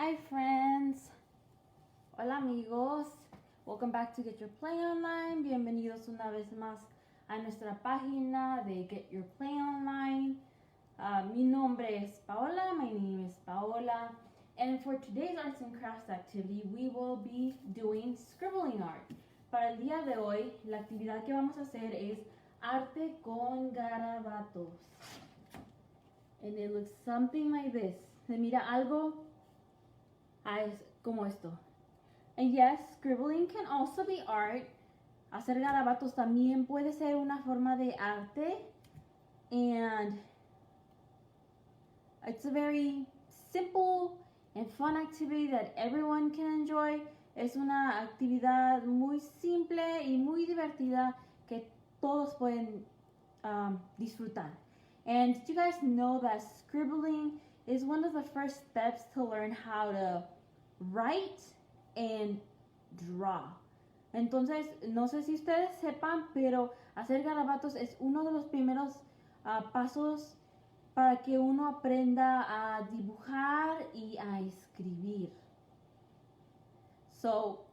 Hi friends. Hola amigos. Welcome back to Get Your Play Online. Bienvenidos una vez más a nuestra página de Get Your Play Online. Mi nombre es Paola. My name is Paola. And for today's arts and crafts activity, we will be doing scribbling art. Para el día de hoy, la actividad que vamos a hacer es arte con garabatos. And it looks something like this. Se mira algo como esto. And yes, scribbling can also be art. Hacer garabatos también puede ser una forma de arte. And it's a very simple and fun activity that everyone can enjoy. Es una actividad muy simple y muy divertida que todos pueden disfrutar. And did you guys know that scribbling is one of the first steps to learn how to write and draw? Entonces, no sé si ustedes sepan, pero hacer garabatos es uno de los primeros pasos para que uno aprenda a dibujar y a escribir. So,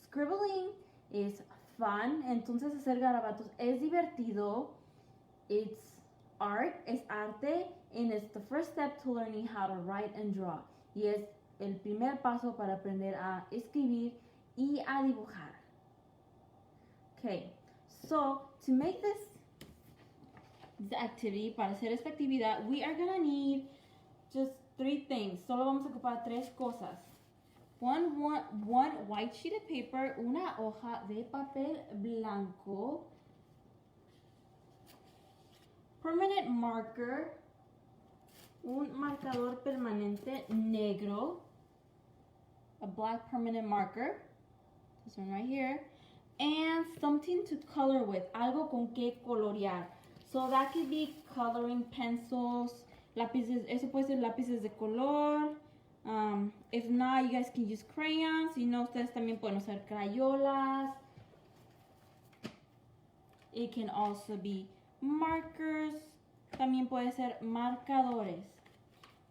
scribbling is fun. Entonces, hacer garabatos es divertido. It's art, es arte, and it's the first step to learning how to write and draw. Y es el primer paso para aprender a escribir y a dibujar. Okay, so to make this activity, para hacer esta actividad, we are gonna need just three things. Solo vamos a ocupar tres cosas. One white sheet of paper, una hoja de papel blanco, permanent marker, un marcador permanente negro, a black permanent marker, this one right here, and something to color with, algo con que colorear. So that could be coloring pencils, lápices, eso puede ser lápices de color. If not, you guys can use crayons. Si no, ustedes también pueden usar crayolas. It can also be markers, también puede ser marcadores.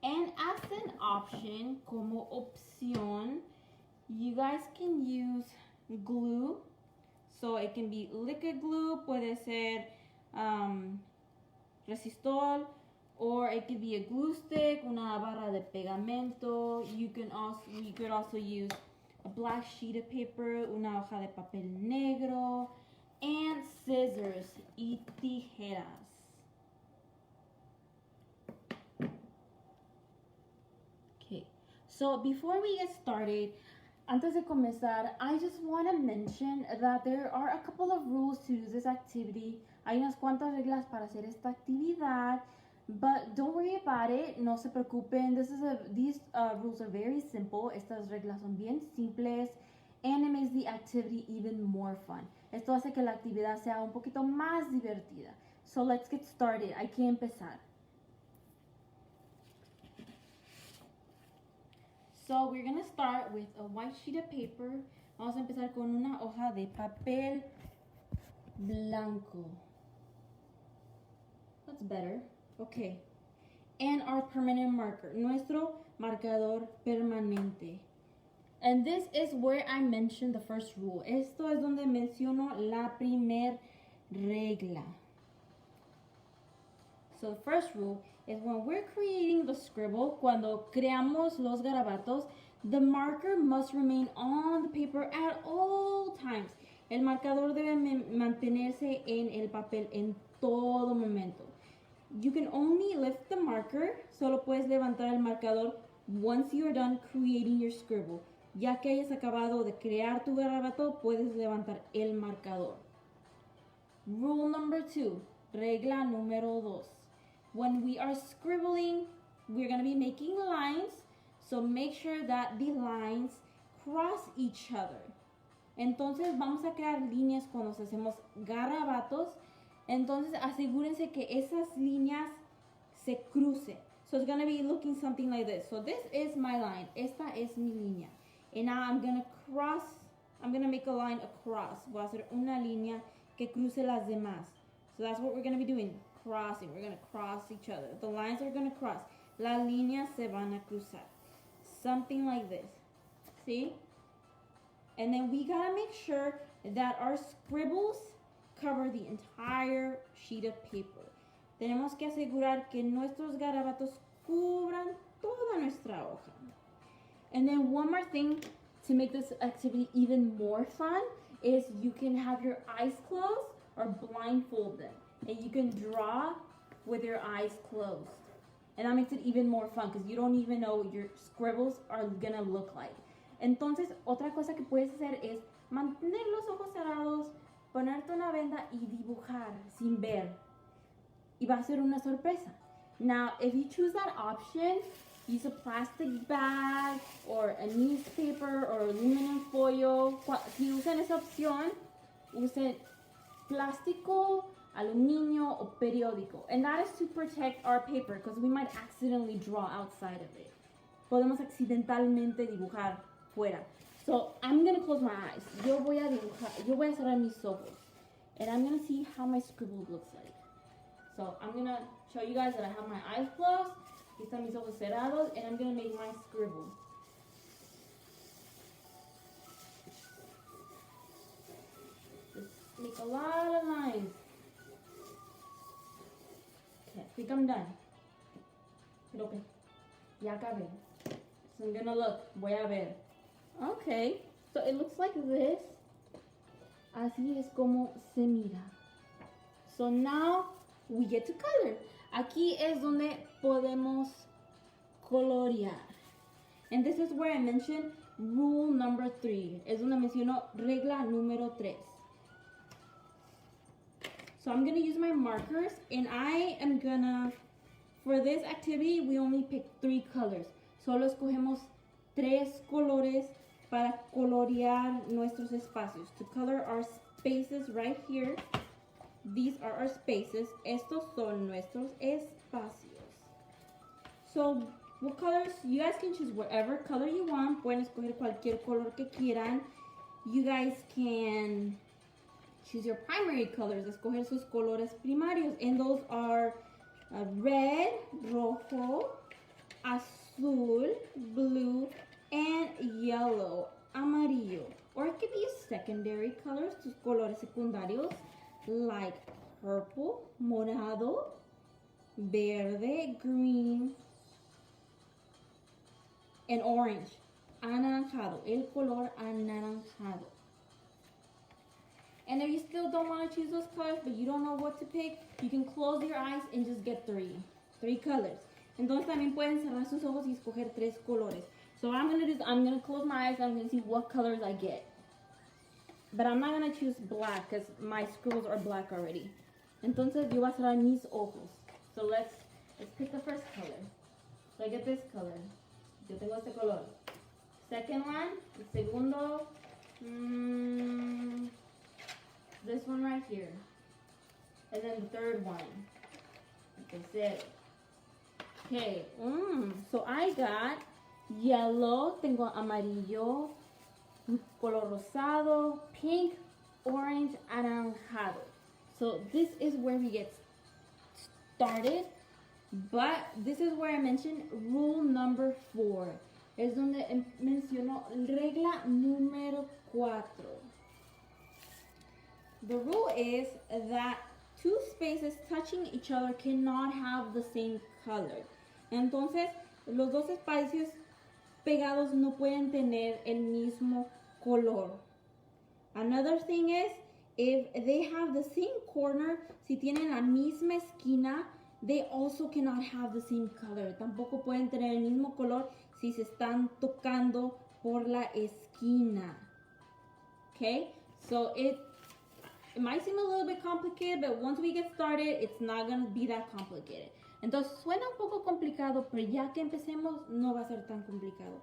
And as an option, como opción, you guys can use glue. So it can be liquid glue, puede ser resistol, or it could be a glue stick, una barra de pegamento. You could also use a black sheet of paper, una hoja de papel negro, and scissors y tijeras. Okay, so before we get started, antes de comenzar, I just want to mention that there are a couple of rules to do this activity. Hay unas cuantas reglas para hacer esta actividad, but don't worry about it. No se preocupen. These rules are very simple. Estas reglas son bien simples, and it makes the activity even more fun. Esto hace que la actividad sea un poquito más divertida. So let's get started. Hay que empezar. So we're going to start with a white sheet of paper. Vamos a empezar con una hoja de papel blanco. That's better. Okay. And our permanent marker. Nuestro marcador permanente. And this is where I mentioned the first rule. Esto es donde menciono la primer regla. So the first rule is when we're creating the scribble, cuando creamos los garabatos, the marker must remain on the paper at all times. El marcador debe mantenerse en el papel en todo momento. You can only lift the marker, solo puedes levantar el marcador once you are done creating your scribble. Ya que hayas acabado de crear tu garabato, puedes levantar el marcador. Rule number 2, regla número 2. When we are scribbling, we're going to be making lines, so make sure that the lines cross each other. Entonces vamos a crear líneas cuando hacemos garabatos. Entonces asegúrense que esas líneas se crucen. So it's going to be looking something like this. So this is my line. Esta es mi línea. And now I'm going to make a line across. Voy a hacer una línea que cruce las demás. So that's what we're going to be doing. Crossing. We're going to cross each other. The lines are going to cross. Las líneas se van a cruzar. something like this. See? And then we gotta make sure that our scribbles cover the entire sheet of paper. Tenemos que asegurar que nuestros garabatos cubran toda nuestra hoja. And then one more thing to make this activity even more fun is you can have your eyes closed or blindfold them. And you can draw with your eyes closed. And that makes it even more fun because you don't even know what your scribbles are gonna look like. Entonces, otra cosa que puedes hacer es mantener los ojos cerrados, ponerte una venda y dibujar sin ver. Y va a ser una sorpresa. Now, if you choose that option, use a plastic bag or a newspaper or aluminum foil. Si usan esa opción, usen plástico, aluminio o periódico. And that is to protect our paper because we might accidentally draw outside of it. Podemos accidentalmente dibujar fuera. So I'm going to close my eyes. Yo voy a cerrar mis ojos. And I'm going to see how my scribble looks like. So I'm going to show you guys that I have my eyes closed. Aquí están mis ojos cerrados. And I'm going to make my scribble. Just make a lot of lines. Okay, I think I'm done. Creo que ya acabé. So I'm going to look. Voy a ver. Okay, so it looks like this. Así es como se mira. So now we get to color. Aquí es donde podemos colorear. And this is where I mentioned rule number 3. Es donde menciono regla número 3. So I'm going to use my markers and I am gonna, for this activity, we only pick 3 colors. Solo escogemos 3 colores para colorear nuestros espacios. To color our spaces right here. These are our spaces. Estos son nuestros espacios. So, what colors? You guys can choose whatever color you want. Pueden escoger cualquier color que quieran. You guys can choose your primary colors. Escoger sus colores primarios. And those are red, rojo, azul, blue, and yellow, amarillo. Or it could be secondary colors, tus colores secundarios, like purple, morado, verde, green, and orange. Anaranjado, el color anaranjado. And if you still don't want to choose those colors, but you don't know what to pick, you can close your eyes and just get 3 colors. Entonces también pueden cerrar sus ojos y escoger 3 colores. So what I'm going to do is I'm going to close my eyes and I'm going to see what colors I get. But I'm not going to choose black because my scribbles are black already. Entonces yo voy a cerrar mis ojos. So let's pick the first color. So I get this color. Yo tengo este color. Second one, el segundo, this one right here. And then the third one. Like I said. Okay, so I got yellow, tengo amarillo, color rosado, pink, orange, anaranjado. So this is where we get started, but this is where I mentioned rule number 4. Es donde menciono regla número 4. The rule is that 2 spaces touching each other cannot have the same color. Entonces, los 2 espacios pegados no pueden tener el mismo color. Another thing is, if they have the same corner, si tienen la misma esquina, they also cannot have the same color. Tampoco pueden tener el mismo color si se están tocando por la esquina. Okay? So it might seem a little bit complicated, but once we get started, it's not going to be that complicated. Entonces, suena un poco complicado, pero ya que empecemos, no va a ser tan complicado.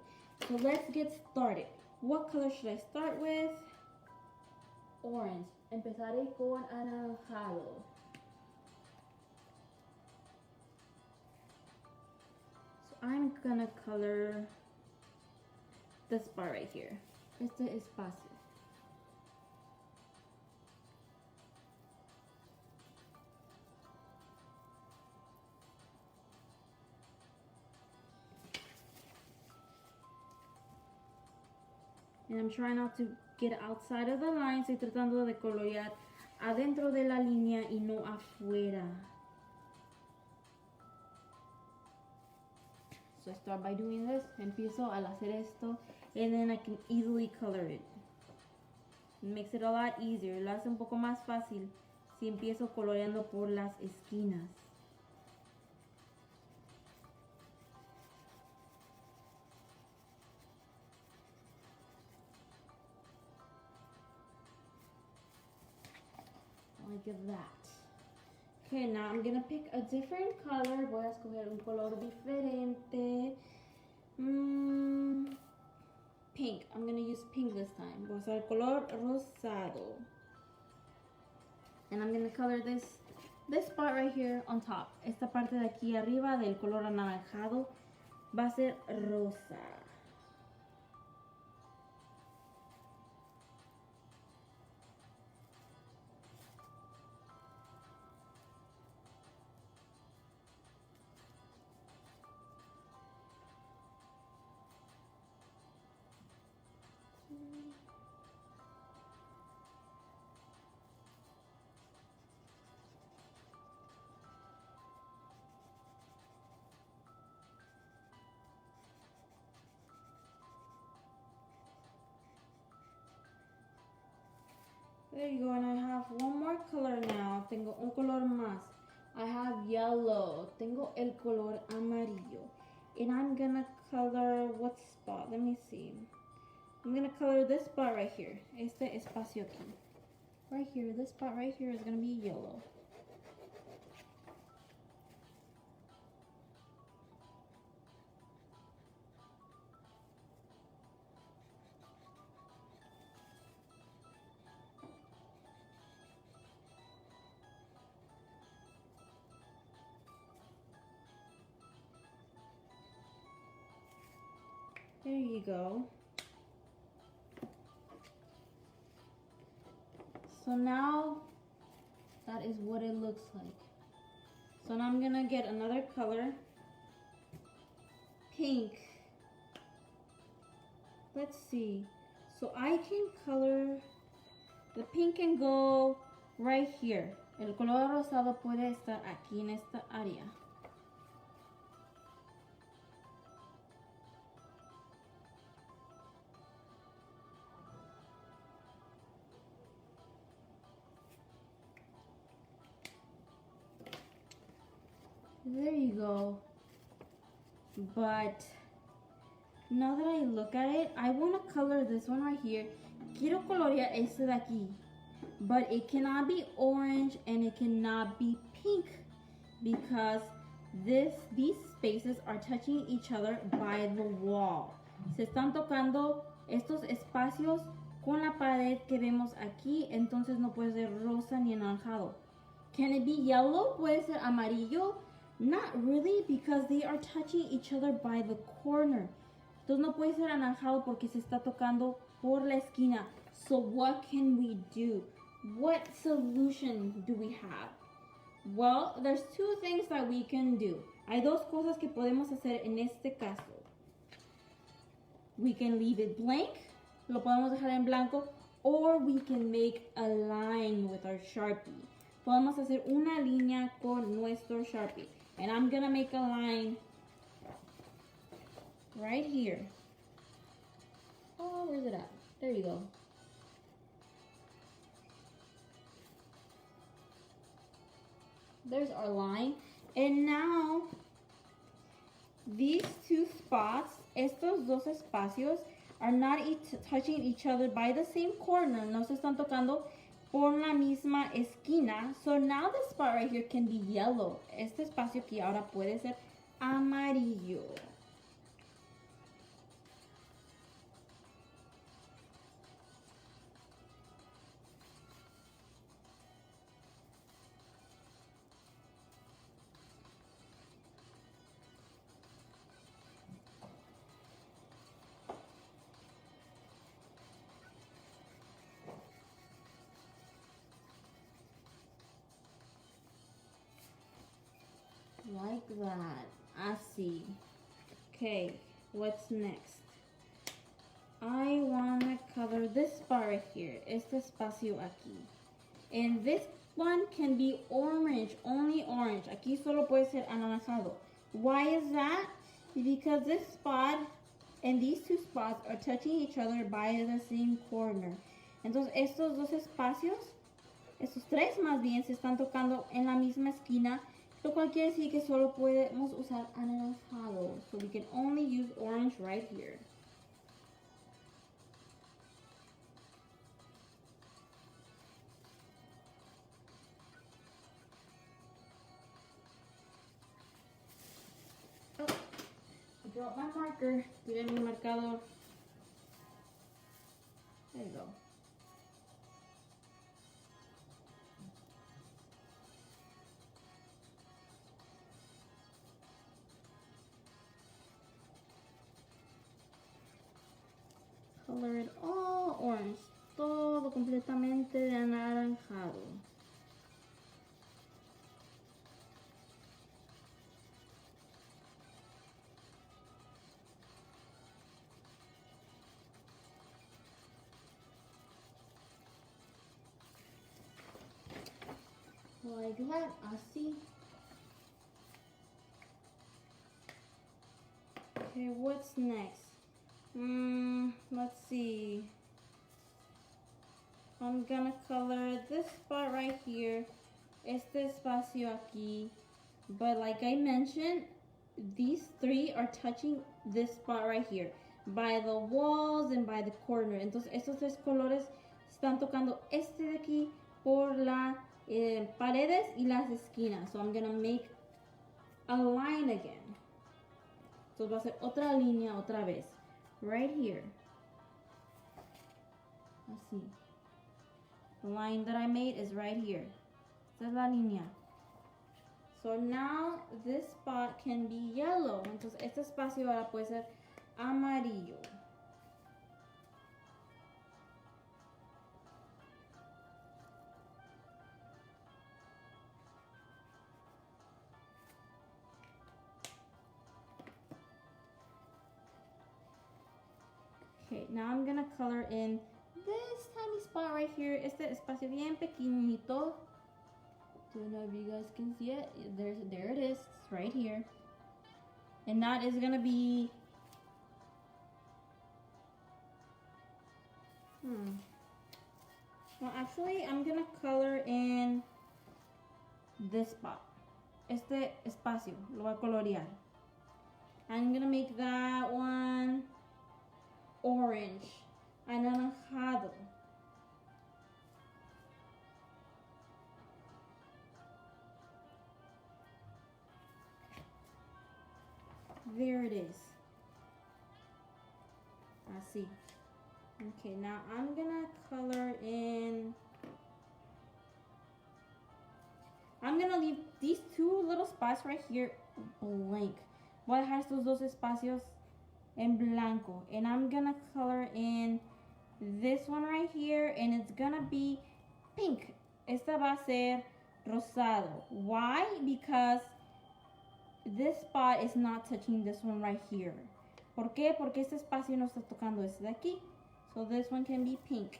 So let's get started. What color should I start with? Orange. Empezaré con anaranjado. So I'm gonna color this part right here. Este espacio. And I'm trying not to get outside of the line. Estoy tratando de colorear adentro de la línea y no afuera. So I start by doing this. Empiezo al hacer esto. And then I can easily color it. It makes it a lot easier. Lo hace un poco más fácil si empiezo coloreando por las esquinas. Like that. Okay, now I'm gonna pick a different color. Voy a escoger un color diferente. Pink. I'm gonna use pink this time. Voy a usar el color rosado. And I'm gonna color this spot right here on top. Esta parte de aquí arriba del color anaranjado va a ser rosa. There you go, and I have one more color now. Tengo un color más. I have yellow. Tengo el color amarillo. And I'm gonna color what spot? Let me see. I'm gonna color this spot right here. Este espacio aquí. Right here, this spot right here is gonna be yellow. There you go. So now that is what it looks like. So now I'm gonna get another color. Pink. Let's see. So I can color, the pink can go right here. El color rosado puede estar aquí en esta área. There you go. But now that I look at it, I want to color this one right here. Quiero colorear este de aquí. But it cannot be orange and it cannot be pink because these spaces are touching each other by the wall. Se están tocando estos espacios con la pared que vemos aquí, entonces no puede ser rosa ni anaranjado. Can it be yellow? ¿Puede ser amarillo? Not really, because they are touching each other by the corner. Entonces no puede ser anaranjado porque se está tocando por la esquina. So what can we do? What solution do we have? Well, there's two things that we can do. Hay dos cosas que podemos hacer en este caso. We can leave it blank. Lo podemos dejar en blanco. Or we can make a line with our Sharpie. Podemos hacer una línea con nuestro Sharpie. And I'm gonna make a line right here. Oh, where's it at? There you go. There's our line. And now, these two spots, estos dos espacios, are not touching each other by the same corner. No se están tocando por la misma esquina. So now this spot right here can be yellow. Este espacio aquí ahora puede ser amarillo. Like that. I see. Okay, what's next? I want to color this spot right here. Este espacio aquí. And this one can be orange, only orange. Aquí solo puede ser anaranjado. Why is that? Because this spot and these two spots are touching each other by the same corner. Entonces estos dos espacios, estos tres más bien, se están tocando en la misma esquina, lo cual quiere decir que solo podemos usar anaranjado. So we can only use orange right here. Drop my marker. Tiré mi marcador. There you go. Color it all orange. Todo completamente de anaranjado. Like that, así. Okay, what's next? Let's see. I'm gonna color this spot right here. Este espacio aquí. But like I mentioned, these three are touching this spot right here. By the walls and by the corner. Entonces estos tres colores están tocando este de aquí por la paredes y las esquinas. So I'm gonna make a line again. So va a ser otra línea otra vez. Right here. Así. The line that I made is right here. Esta es la línea. So now this spot can be yellow. Entonces este espacio ahora puede ser amarillo. Okay, now I'm gonna color in this tiny spot right here. Este espacio bien pequeñito. Don't know if you guys can see it. There it is. It's right here. And that is gonna be well, actually, I'm gonna color in this spot. Este espacio lo voy a colorear. I'm gonna make that one orange, anaranjado. There it is. Así. Okay, now I'm gonna color in. I'm gonna leave these two little spots right here blank. Voy a dejar estos dos espacios en blanco. And I'm gonna color in this one right here, and it's gonna be pink. Esta va a ser rosado. Why? Because this spot is not touching this one right here. ¿Por qué? Porque este espacio no está tocando este de aquí. So this one can be pink.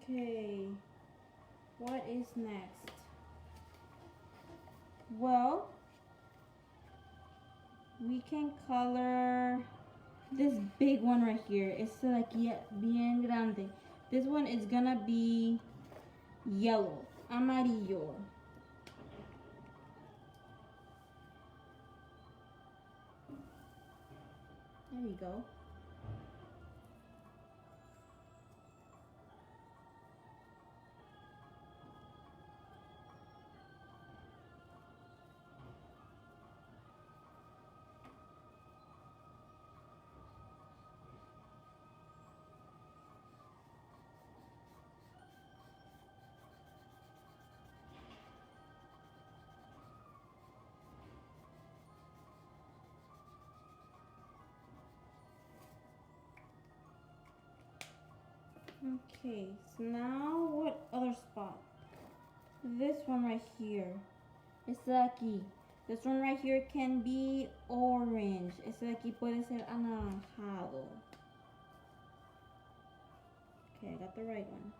Okay, what is next? Well, we can color this big one right here. Este de aquí bien grande. This one is gonna be yellow, amarillo. There you go. Okay, so now what other spot? This one right here. Este de aquí. This one right here can be orange. Este de aquí puede ser anaranjado. Okay, I got the right one.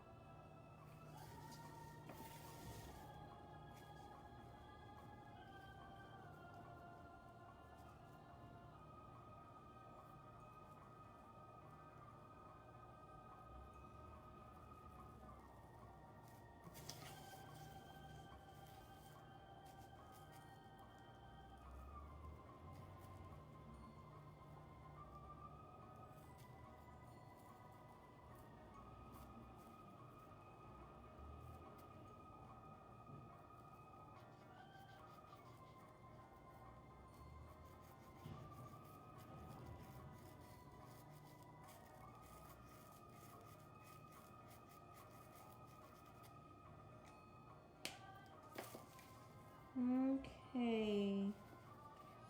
Okay.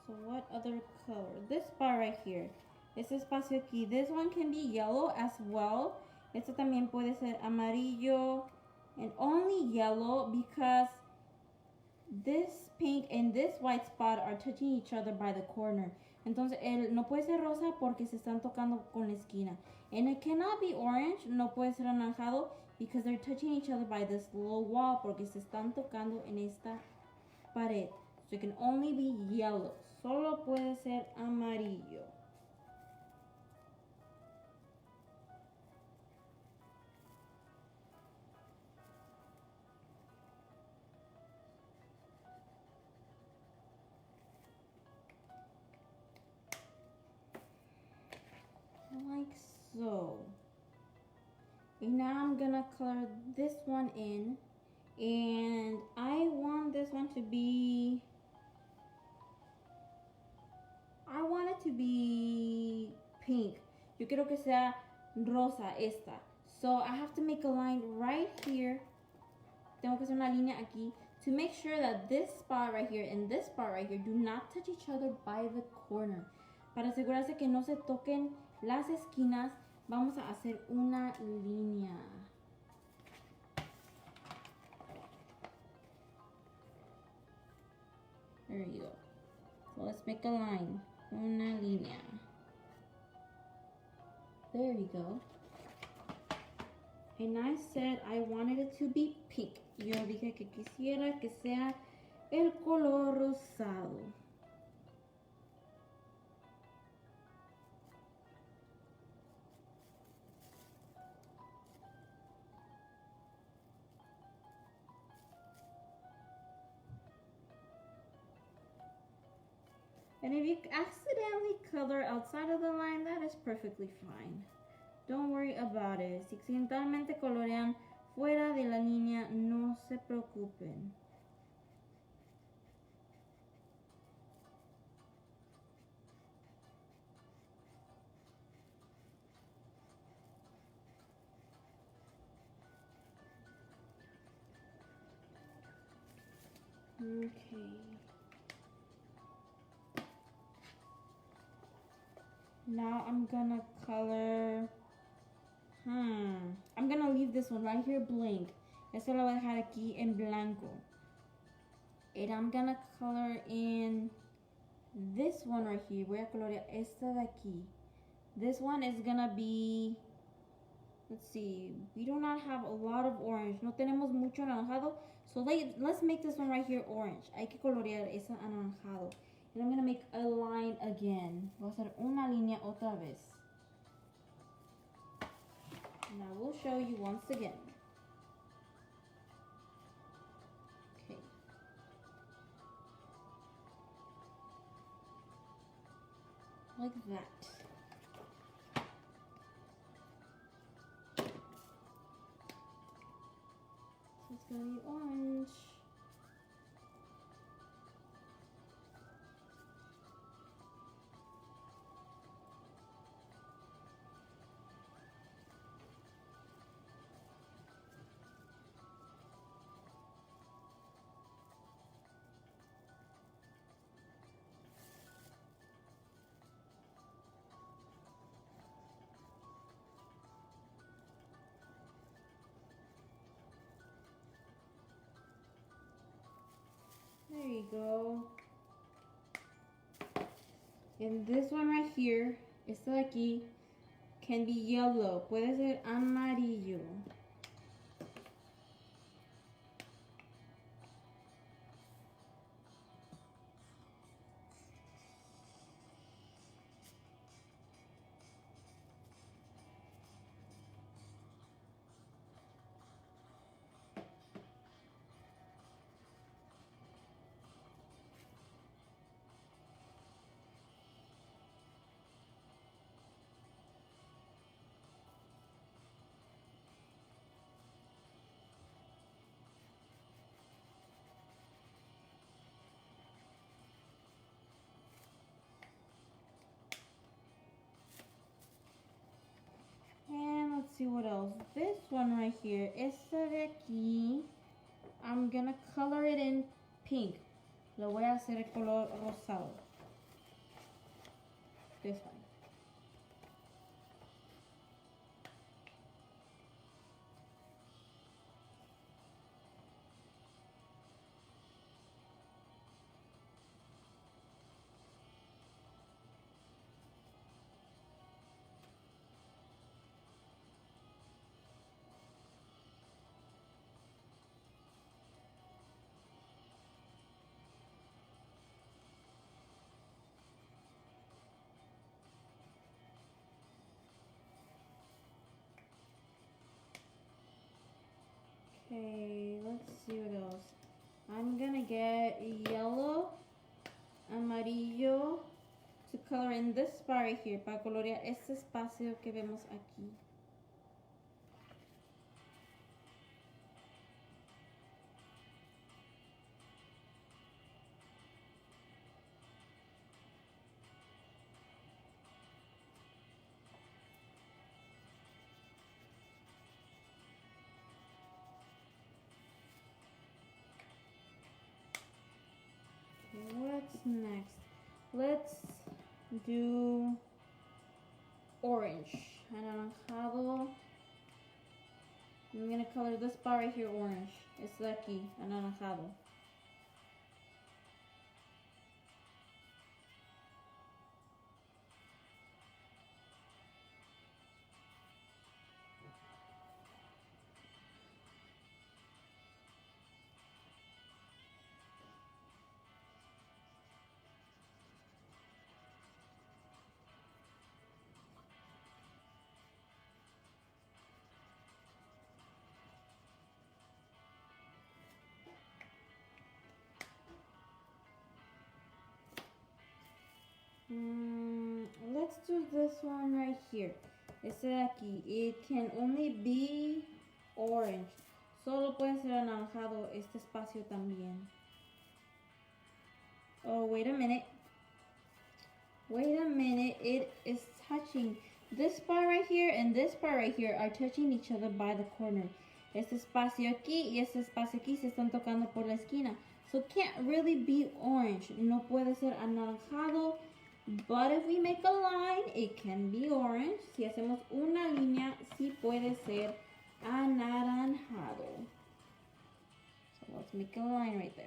So what other color? This spot right here. Este espacio aquí. This one can be yellow as well. Este también puede ser amarillo. And only yellow because this pink and this white spot are touching each other by the corner. Entonces, no puede ser rosa porque se están tocando con la esquina. And it cannot be orange, no puede ser anaranjado because they're touching each other by this little wall porque se están tocando en esta pared. So it can only be yellow. Solo puede ser amarillo. Like so. And now I'm gonna color this one in. And I want this one to be, I want it to be pink. Yo quiero que sea rosa esta. So I have to make a line right here. Tengo que hacer una línea aquí to make sure that this spot right here and this spot right here do not touch each other by the corner. Para asegurarse que no se toquen las esquinas, vamos a hacer una línea. There you go. So let's make a line. Una línea. There you go. And I said I wanted it to be pink. Yo dije que quisiera que sea el color rosado. And if you accidentally color outside of the line, that is perfectly fine. Don't worry about it. Si accidentalmente colorean fuera de la línea, no se preocupen. Okay. Now I'm gonna color, I'm gonna leave this one right here blank. Eso lo voy a dejar aquí en blanco. And I'm gonna color in this one right here. Voy a colorear esta de aquí. This one is gonna be, let's see, we do not have a lot of orange. No tenemos mucho anaranjado. So let's make this one right here orange. Hay que colorear ese anaranjado. And I'm going to make a line again. Voy a hacer una línea otra vez. And I will show you once again. Okay. Like that. So it's going to be orange. There you go. And this one right here, este de aquí, can be yellow. Puede ser amarillo. And let's see what else. This one right here, este de aquí, I'm gonna color it in pink. Lo voy a hacer el color rosado. This one. Okay, let's see what else. I'm gonna get yellow, amarillo, to color in this spot right here, para colorear este espacio que vemos aquí. What's next? Let's do orange. Anaranjado. I'm gonna color this part right here orange. It's aquí, anaranjado. Let's do this one right here. Este de aquí. It can only be orange. Solo puede ser anaranjado este espacio también. Oh, wait a minute. Wait a minute. It is touching. This part right here and this part right here are touching each other by the corner. Este espacio aquí y este espacio aquí se están tocando por la esquina. So it can't really be orange. No puede ser anaranjado. But if we make a line, it can be orange. Si hacemos una línea, sí puede ser anaranjado. So let's make a line right there.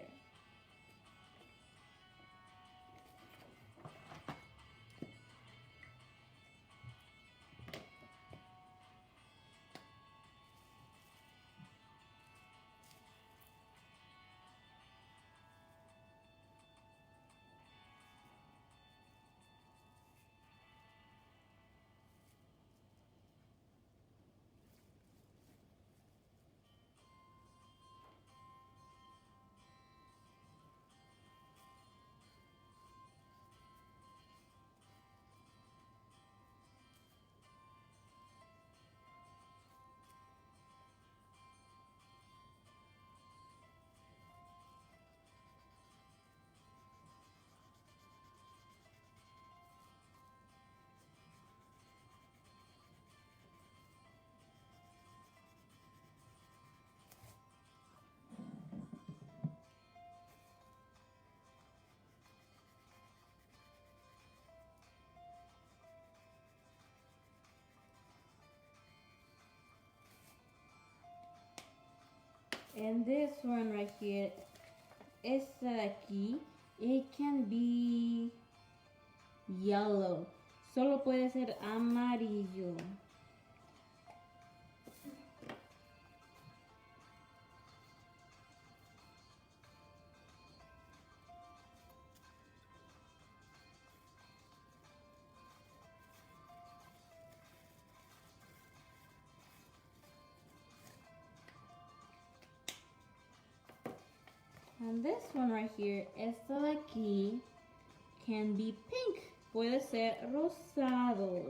And this one right here, esta de aquí, it can be yellow. Solo puede ser amarillo. And this one right here, esta de aquí, can be pink. Puede ser rosado.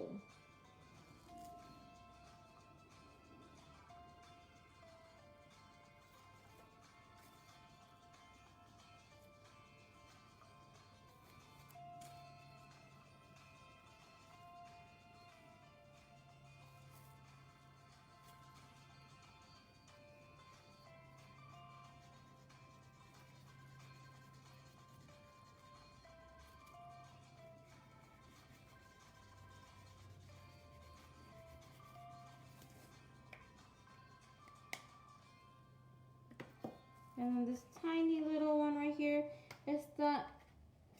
And then this tiny little one right here, esta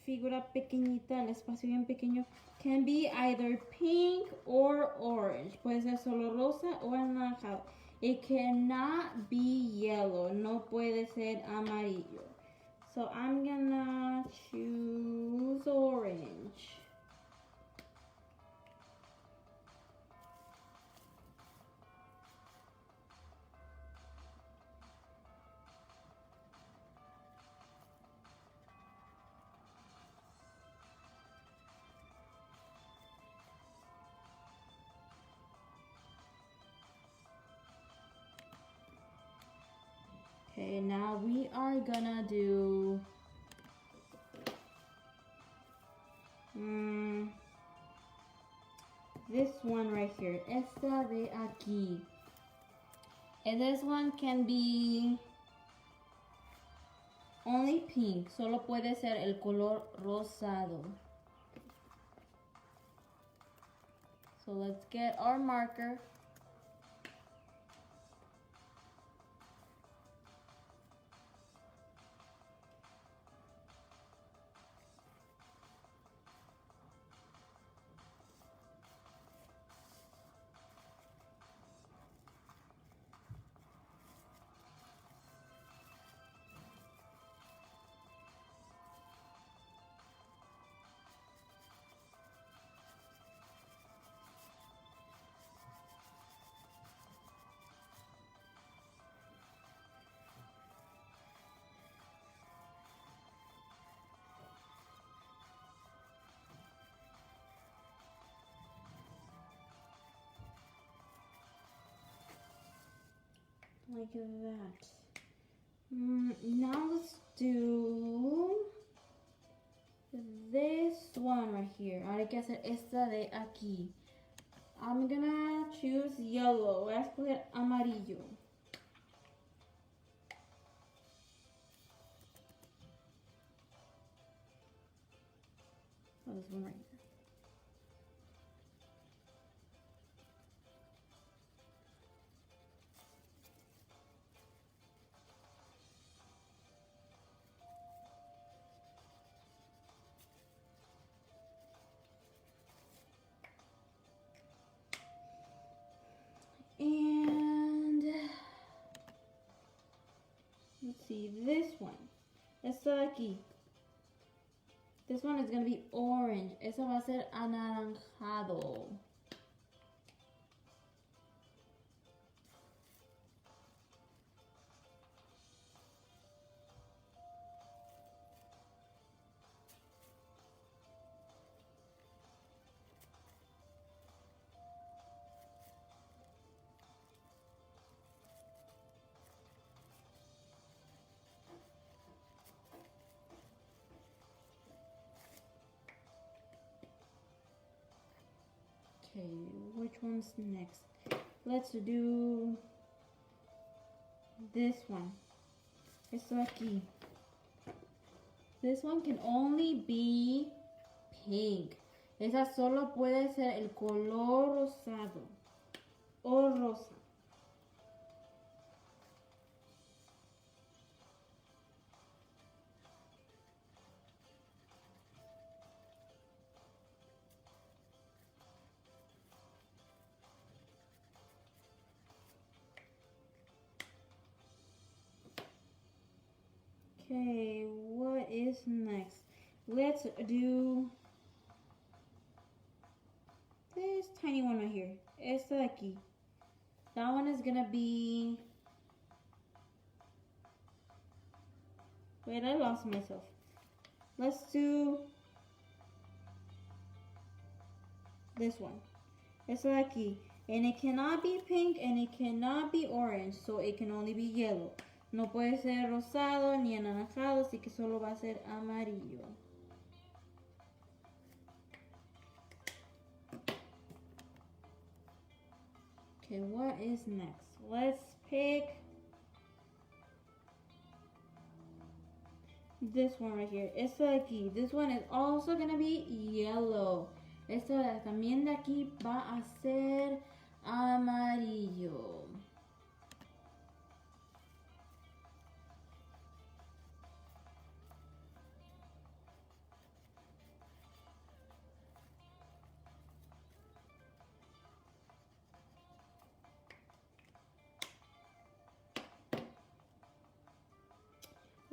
figura pequeñita, el espacio bien pequeño, can be either pink or orange. Puede ser solo rosa o anaranjado. It cannot be yellow. No puede ser amarillo. So I'm gonna choose orange. Okay, now we are gonna do this one right here. Esta de aquí. And this one can be only pink. Solo puede ser el color rosado. So let's get our marker. Like that. Now let's do this one right here. Ahora hay que hacer esta de aquí. I'm gonna choose yellow. Voy a escoger amarillo. Oh, this one right here. And let's see, this one. Esta de aquí. This one is going to be orange. Esa va a ser anaranjado. Okay, which one's next? Let's do this one. Esto aquí. This one can only be pink. Esa solo puede ser el color rosado o rosa. Okay, what is next? Let's do this tiny one right here. Esta de aquí. That one is gonna be... Wait, I lost myself. Let's do this one. Esta de aquí. And it cannot be pink and it cannot be orange, so it can only be yellow. No puede ser rosado ni anaranjado, así que solo va a ser amarillo. Okay, what is next? Let's pick this one right here. Esta de aquí. This one is also gonna be yellow. Esta también de aquí va a ser amarillo.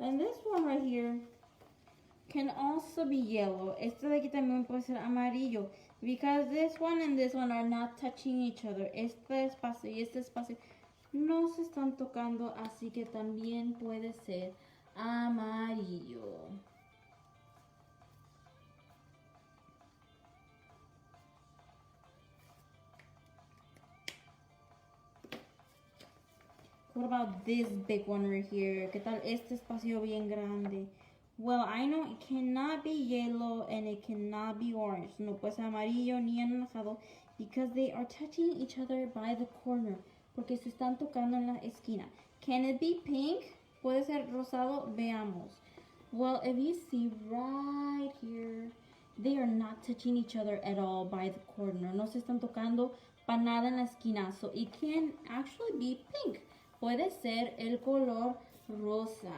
And this one right here can also be yellow. Este de aquí también puede ser amarillo. Because this one and this one are not touching each other. Este espacio y este espacio no se están tocando, así que también puede ser amarillo. What about this big one right here? ¿Qué tal este espacio bien grande? Well, I know it cannot be yellow and it cannot be orange. No puede ser amarillo ni anaranjado because they are touching each other by the corner. Porque se están tocando en la esquina. Can it be pink? Puede ser rosado. Veamos. Well, if you see right here, they are not touching each other at all by the corner. No se están tocando para nada en la esquina. So it can actually be pink. Puede ser el color rosa.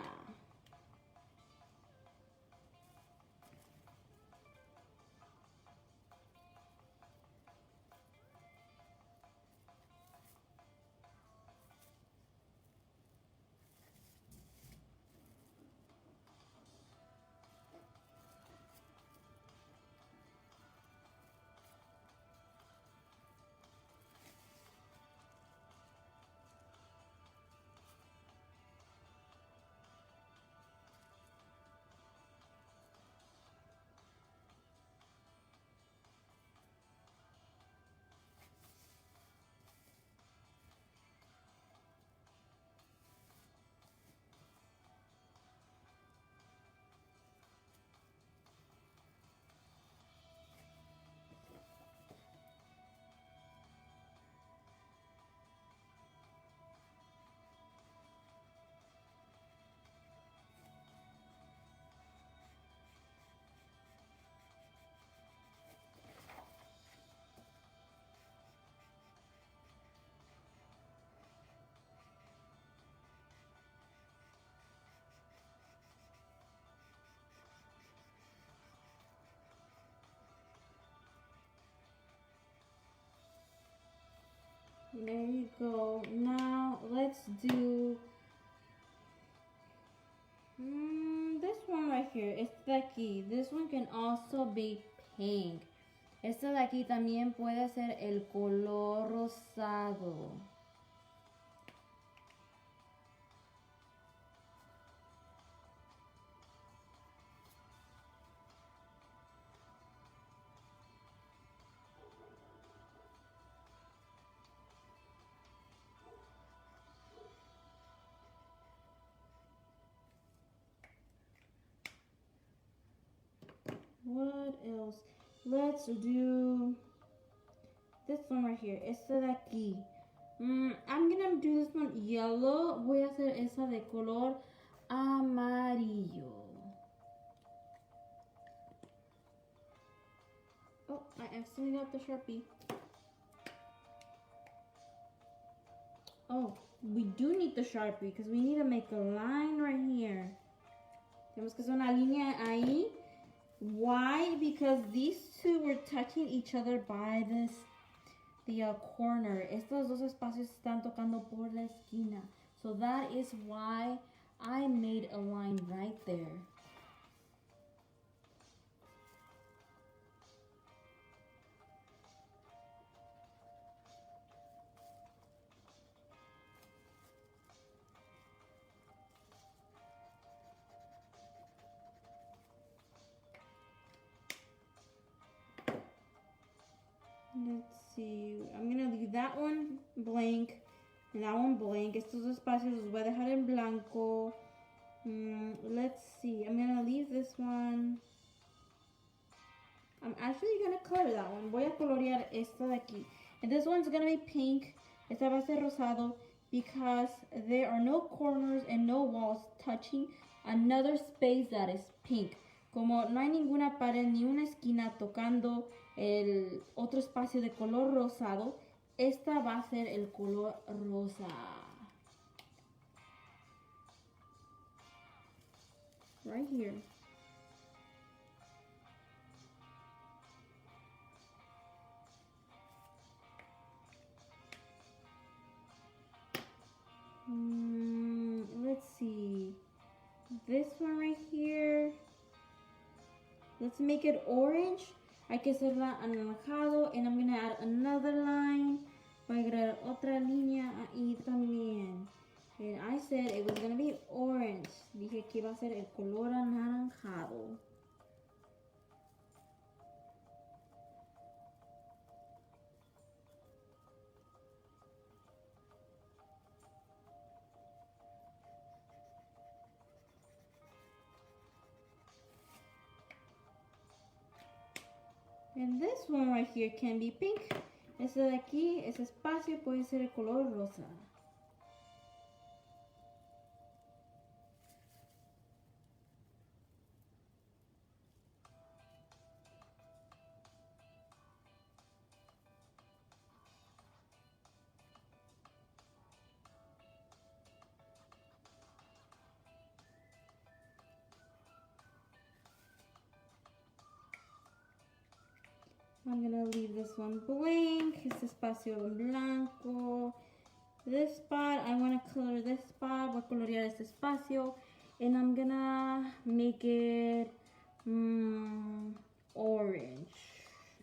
There you go. Now let's do this one right here. Este de aquí. This one can also be pink. Este de aquí también puede ser el color rosado. What else? Let's do this one right here. Esta de aquí. I'm gonna do this one yellow. Voy a hacer esa de color amarillo. Oh, I accidentally got the Sharpie. Oh, we do need the Sharpie because we need to make a line right here. Tenemos que hacer una línea ahí. Why? Because these two were touching each other by the corner. Estos dos espacios están tocando por la esquina. So that is why I made a line right there. Let's see, I'm gonna leave that one blank and that one blank. Estos dos espacios los voy a dejar en blanco. Let's see, I'm gonna leave this one. I'm actually gonna color that one. Voy a colorear esta de aquí. And this one's gonna be pink. Esta va a ser rosado because there are no corners and no walls touching another space that is pink. Como no hay ninguna pared ni una esquina tocando el otro espacio de color rosado, esta va a ser el color rosa. Right here. Let's see. This one right here. Let's make it orange. Hay que hacerla anaranjado. And I'm gonna add another line. Voy a agregar otra línea ahí también. And I said it was gonna be orange. Dije que iba a ser el color anaranjado. And this one right here can be pink. Ese de aquí, ese espacio puede ser el color rosa. I'm gonna leave this one blank. Este espacio en blanco. This spot, I want to color this spot. Voy a colorear este espacio. And I'm gonna make it orange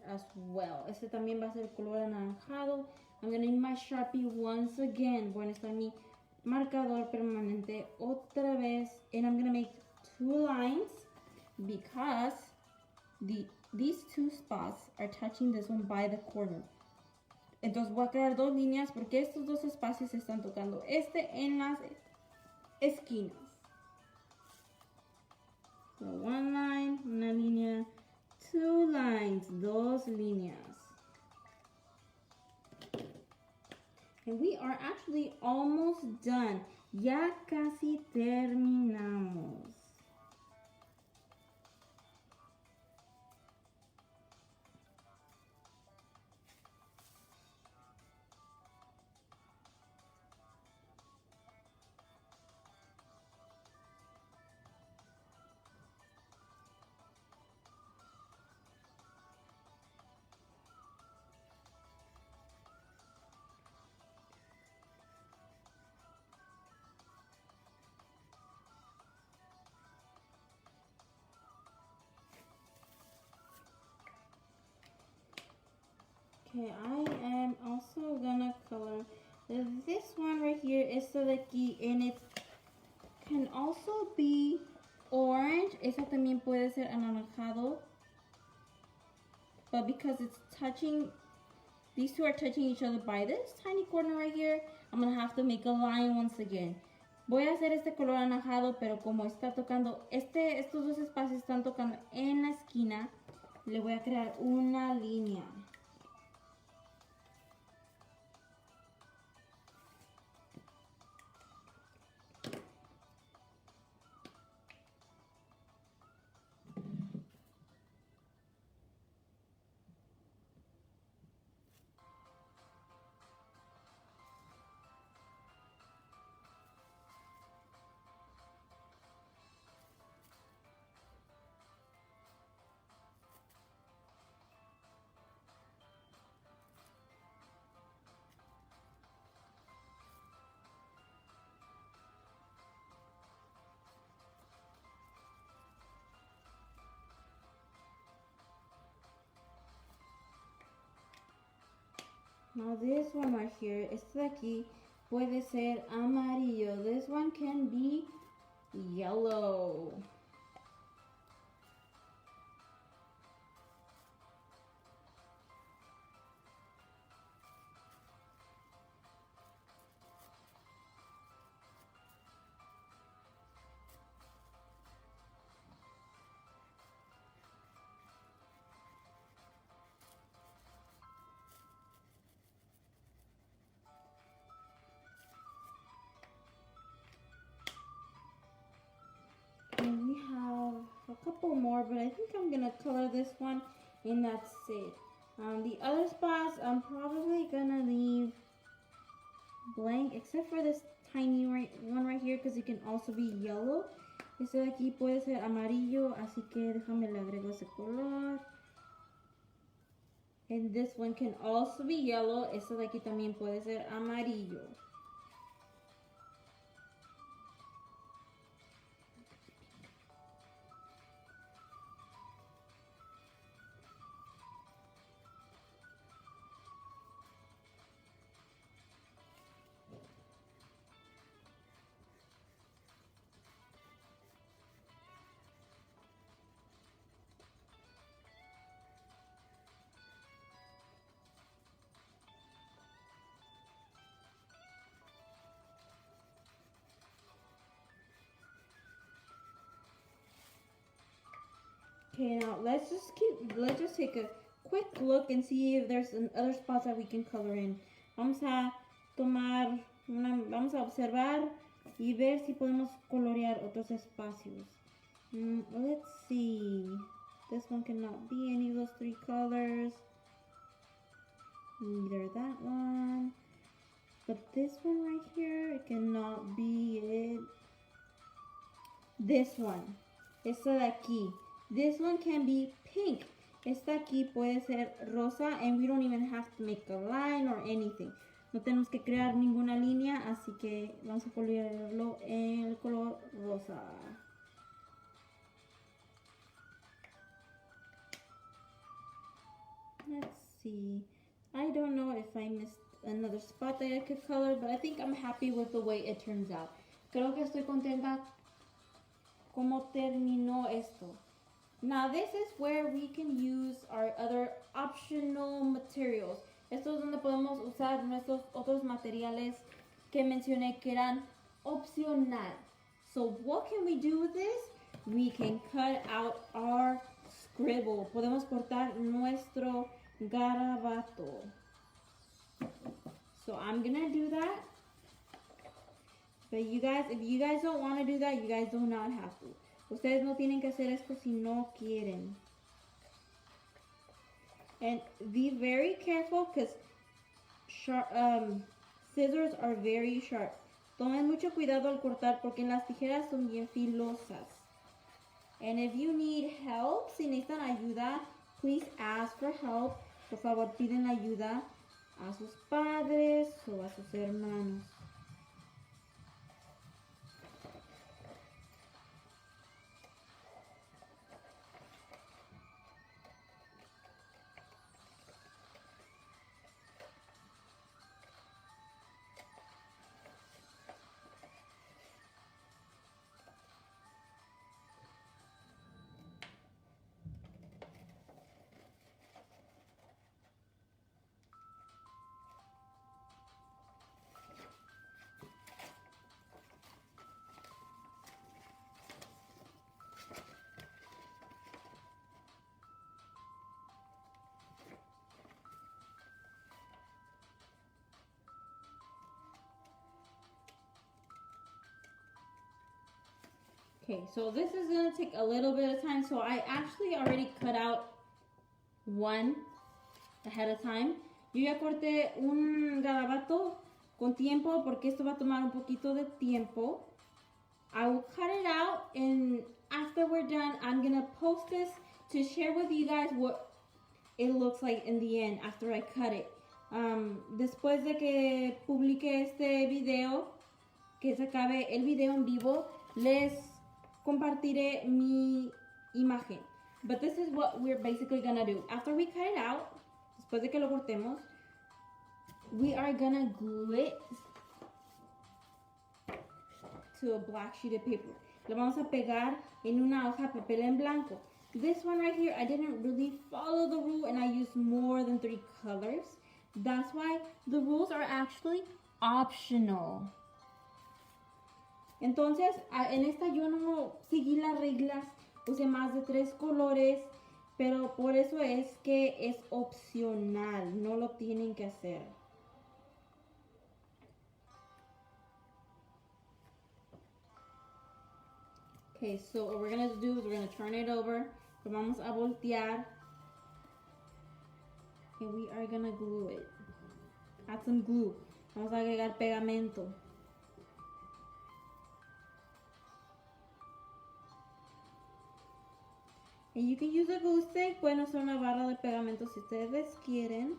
as well. Este también va a ser el color anaranjado. I'm gonna use my Sharpie once again. Voy a necesitar mi marcador permanente otra vez. And I'm gonna make 2 lines because these 2 spots are touching this one by the corner. Entonces voy a crear 2 líneas porque estos 2 espacios se están tocando en las esquinas. So 1 line, una línea, 2 lines, 2 líneas. And we are actually almost done. Ya casi terminamos. Okay, I am also gonna color this one right here. Esta de aquí, and it can also be orange. Esa también puede ser anaranjado. But because it's touching, these 2 are touching each other by this tiny corner right here, I'm gonna have to make a line once again. Voy a hacer este color anaranjado, pero como está tocando, estos 2 espacios están tocando en la esquina, le voy a crear una línea. Now this one right here, este de aquí puede ser amarillo. This one can be yellow. And we have a couple more, but I think I'm gonna color this one and that's it. The other spots I'm probably gonna leave blank except for this tiny one right here because it can also be yellow. Este de aquí puede ser amarillo, así que déjame le agrego ese color. And this one can also be yellow. Este de aquí también puede ser amarillo. Okay, now let's just take a quick look and see if there's other spots that we can color in. Vamos a observar y ver si podemos colorear otros espacios. Let's see. This one cannot be any of those three colors. Neither that one. But this one right here, it cannot be it. This one. Esta de aquí. This one can be pink. Esta aquí puede ser rosa and we don't even have to make a line or anything. No tenemos que crear ninguna línea, así que vamos a colorearlo en el color rosa. Let's see. I don't know if I missed another spot that I could color, but I think I'm happy with the way it turns out. Creo que estoy contenta como terminó esto. Now this is where we can use our other optional materials. Esto es donde podemos usar nuestros otros materiales que mencioné que eran opcional. So what can we do with this? We can cut out our scribble. Podemos cortar nuestro garabato. So I'm gonna do that. But you guys, if you guys don't want to do that, you guys do not have to. Ustedes no tienen que hacer esto si no quieren. And be very careful because scissors are very sharp. Tomen mucho cuidado al cortar porque las tijeras son bien filosas. And if you need help, si necesitan ayuda, please ask for help. Por favor, piden ayuda a sus padres o a sus hermanos. Okay, so this is gonna take a little bit of time. So I actually already cut out one ahead of time. Yo ya corté un garabato con tiempo porque esto va a tomar un poquito de tiempo. I will cut it out and after we're done, I'm gonna post this to share with you guys what it looks like in the end after I cut it. Después de que publique este video, que se acabe el video en vivo, les compartiré mi imagen. But this is what we're basically gonna do. After we cut it out, después de que lo cortemos, we are gonna glue it to a black sheet of paper. Lo vamos a pegar en una hoja de papel en blanco. This one right here, I didn't really follow the rule and I used more than 3 colors. That's why the rules are actually optional. Entonces, en esta yo no seguí las reglas, usé más de 3 colores, pero por eso es que es opcional, no lo tienen que hacer. Okay, so what we're going to do is we're going to turn it over. Lo vamos a voltear. And we are going to glue it. Add some glue. Vamos a agregar pegamento. And you can use a glue stick. Pueden usar una barra de pegamento si ustedes quieren.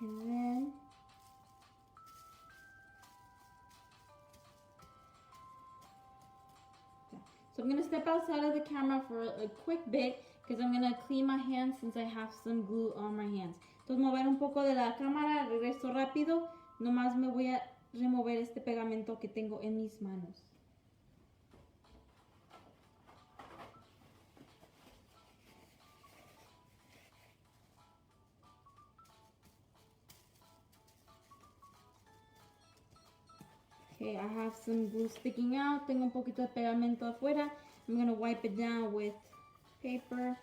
And then so I'm going to step outside of the camera for a quick bit because I'm going to clean my hands since I have some glue on my hands. Entonces mover un poco de la cámara, regreso rápido, nomás me voy a remover este pegamento que tengo en mis manos. Okay, I have some glue sticking out. Tengo un poquito de pegamento afuera. I'm going to wipe it down with paper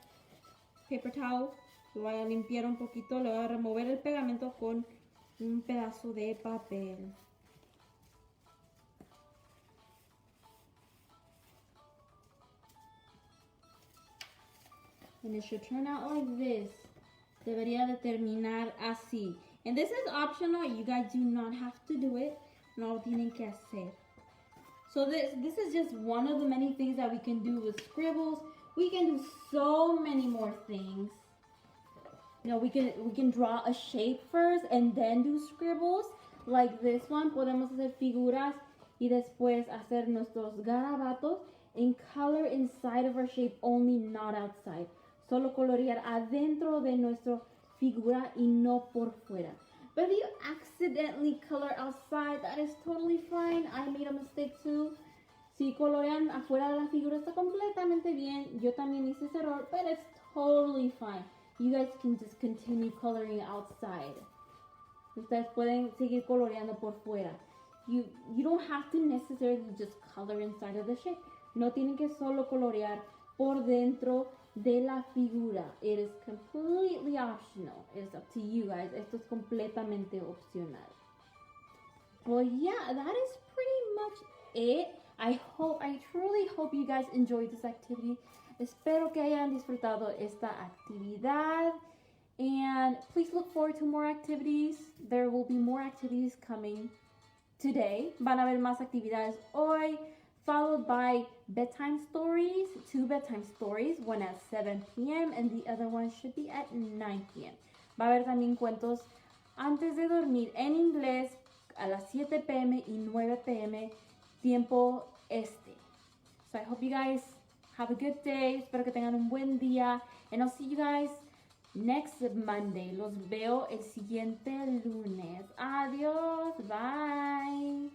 towel. Lo voy a limpiar un poquito. Le voy a remover el pegamento con un pedazo de papel. And it should turn out like this. Debería de terminar así. And this is optional. You guys do not have to do it. No lo tienen que hacer. So this is just one of the many things that we can do with scribbles. We can do so many more things. You know, we can draw a shape first and then do scribbles. Like this one, podemos hacer figuras y después hacer nuestros garabatos and color inside of our shape only, not outside. Solo colorear adentro de nuestra figura y no por fuera. But if you accidentally color outside, that is totally fine. I made a mistake too. Si colorean afuera de la figura está completamente bien. Yo también hice ese error, but it's totally fine. You guys can just continue coloring outside. Ustedes pueden seguir coloreando por fuera. You don't have to necessarily just color inside of the shape. No tienen que solo colorear por dentro de la figura. It is completely optional. It's up to you guys. Esto es completamente opcional. Well, yeah, that is pretty much it. I truly hope you guys enjoyed this activity. Espero que hayan disfrutado esta actividad. And please look forward to more activities. There will be more activities coming today. Van a haber más actividades hoy. Followed by bedtime stories, 2 bedtime stories, one at 7 p.m. and the other one should be at 9 p.m. Va a haber también cuentos antes de dormir en inglés a las 7 p.m. y 9 p.m. tiempo este. So I hope you guys have a good day. Espero que tengan un buen día. And I'll see you guys next Monday. Los veo el siguiente lunes. Adiós. Bye.